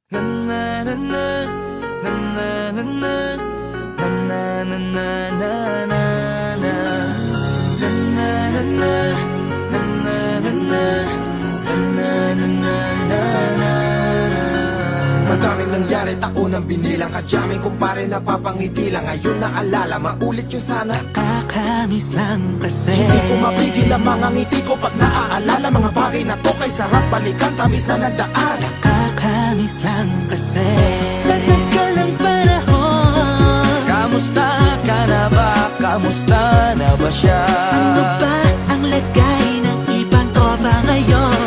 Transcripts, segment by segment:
Na na na na na na na na na na na na na na Madaming nangyari, taunang binilang kadyaming kumpare napapangiti lang. Ngayon naalala, maulit yung sana. Nakakamiss lang kasi Hindi ko mapigil ang mga ngiti ko pag naaalala mga bagay na to kay sarap balikan, tamis na nagdaan. Nakakamiss lang kasi sa tagal ng panahon. Kamusta ka na ba? Kamusta na ba siya? Ano ba ang lagay ng ibang tropa ngayon?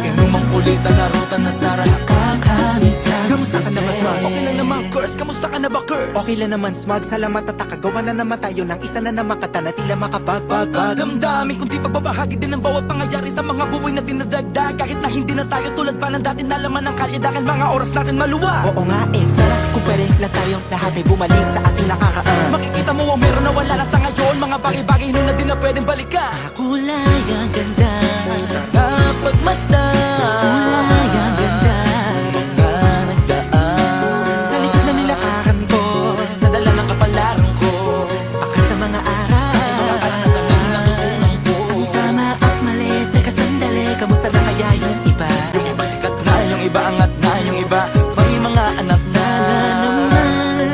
Inumang kulitan na ruta na sara. Nakakamiss lang Kamusta ka na ba, Smug? Okay lang naman, Curse. Kamusta ka na ba, Curse? Okay lang naman, Smug. Salamat at nakagawa na naman tayo ng isa na naman kata na tila makapagbag. Damdamin kundi pagbabahagi din ang bawat pangyayari sa mga buhay na dinadagdag. Kahit na hindi na tayo tulad pa ng dati na laman ng kalye dahil mga oras natin maluwa. Oo nga sana kung pwede lang tayong lahat ay bumalik sa ating nakakaan. Makikita mo ang meron na wala na sa ngayon. Mga bagay-bagay nun na din na pwedeng balikan. Kulay ang ganda, Sana pagmasdan kulay ang ganda. mga nagdaan Sa likod na nilakaran ko, nadala ng kapalaran ko. baka sa mga araw Mga karanasan ng natutunan ko. ang tama at mali. Teka sandali, kamusta na kaya yung iba? Yung iba sikat na, yung iba angat na, yung iba may mga anak na. Sana naman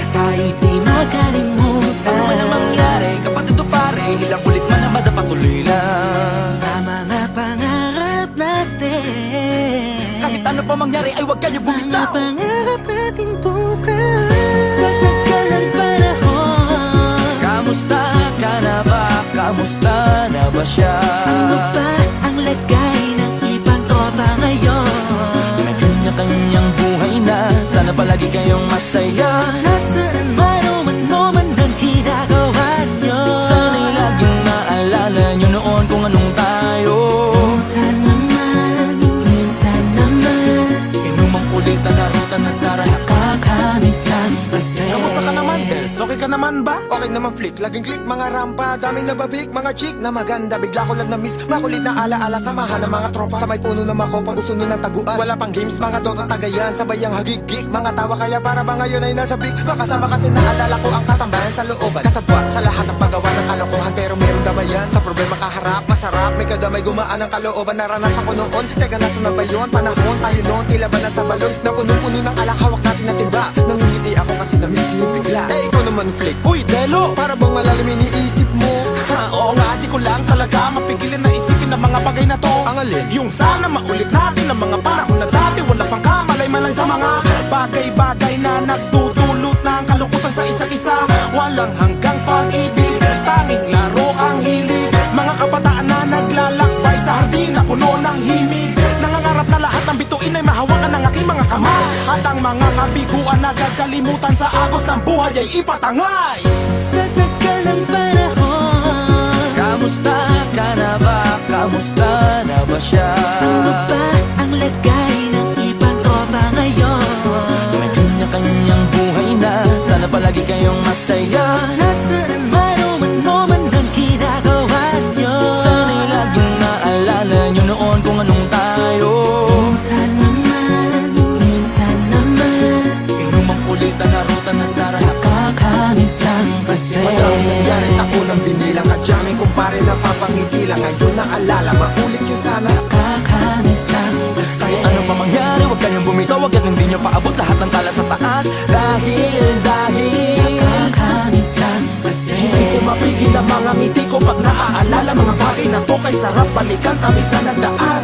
tayo'y di makalimutan. Ano man ang mangyari kapag ito pare, ilang ulit man ang madapatuloy lang. Sa mga pangarap natin, Kahit ano pa mangyari ay huwag kayo mga bumitaw. pangarap natin bukas. Sa tagal ng panahon, Kamusta ka na ba? Kamusta na ba siya? ano ba ang lagay ng ibang tropa ngayon? May kanya-kanyang buhay na, sana palagi kayong masaya. Nasaan man o ano man ang ginagawa nyo, Sana'y laging naalala nyo noon kung anong tayo. minsan naman Inumang kulitan na ruta na sara. nakakamiss lang kasi. Kamusta ka naman, Dels? Okay ka naman ba? Okay naman flick, laging click, mga rampa, daming nababik, mga chick na maganda. Bigla ko lang na-miss, makulit na alaala, samahan ng mga tropa. Sa may puno na makopang usuno ng taguan. Wala pang games, mga dota tagayan, sabay ang hagigik. Mga tawa kaya para ba ngayon ay nasa big. Makasama kasi naalala ko ang katambayan sa looban. Kasabwat sa lahat ng paggawa ng kalokohan, pero meron damayan. Sa problema kaharap, masarap, may kadamay gumaan ang kalooban. Naranasan ko noon, teka nasa na ba yun? Panahon tayo noon, tila ba nasa balon? Na puno-puno ng alak, hawak natin na timba. Nangingiti ako kasi na-miss ko yung bigla. Eh, ikaw naman flick, Uy, Delo! para bang malalim iniisip mo? Oo nga, di ko lang talaga mapigilin na isipin ang mga bagay na to. Ang alin? Yung sana maulit natin ang mga panahon na dati wala pang kamalay-malay sa mga bagay-bagay na nagdudulot ng kalungkutan sa isa't isa. Walang hanggang pag-ibig, tanging laro ang hilig. Mga kabataan na naglalakbay sa hardin na puno ng himig. Nangangarap na lahat ng bituin ay mahawakan ng aking mga kamay. At ang mga kabiguan na gagalimutan sa agos ng buhay ay ipatangay. Sa tagal ng panahon, Kamusta ka na ba? Kamusta na ba siya? ano ba ang lagay ng ibang tropa ngayon? May kanya-kanyang buhay na, sana palagi kayong masaya. Nasaan man o ano man ang ginagawa nyo, Sana'y laging naalala nyo noon kung anong tayo. minsan naman Inumang kulitan na ruta na sara. nakakamiss lang kasi. Madaming nangyari, taunang binilang kadyaming kumpare napapangiti lang. Ngayon naalala, maulit yung sana. Nakakamiss lang kasi. Kahit ano pa mangyari, huwag kayong bumitaw. Hanggat hindi nyo paabot lahat ng tala sa taas. Dahil Nakakamiss lang kasi. Hindi ko mapigil ang mga ngiti ko pag naaalala mga bagay na to kay sarap balikan, tamis na nagdaan.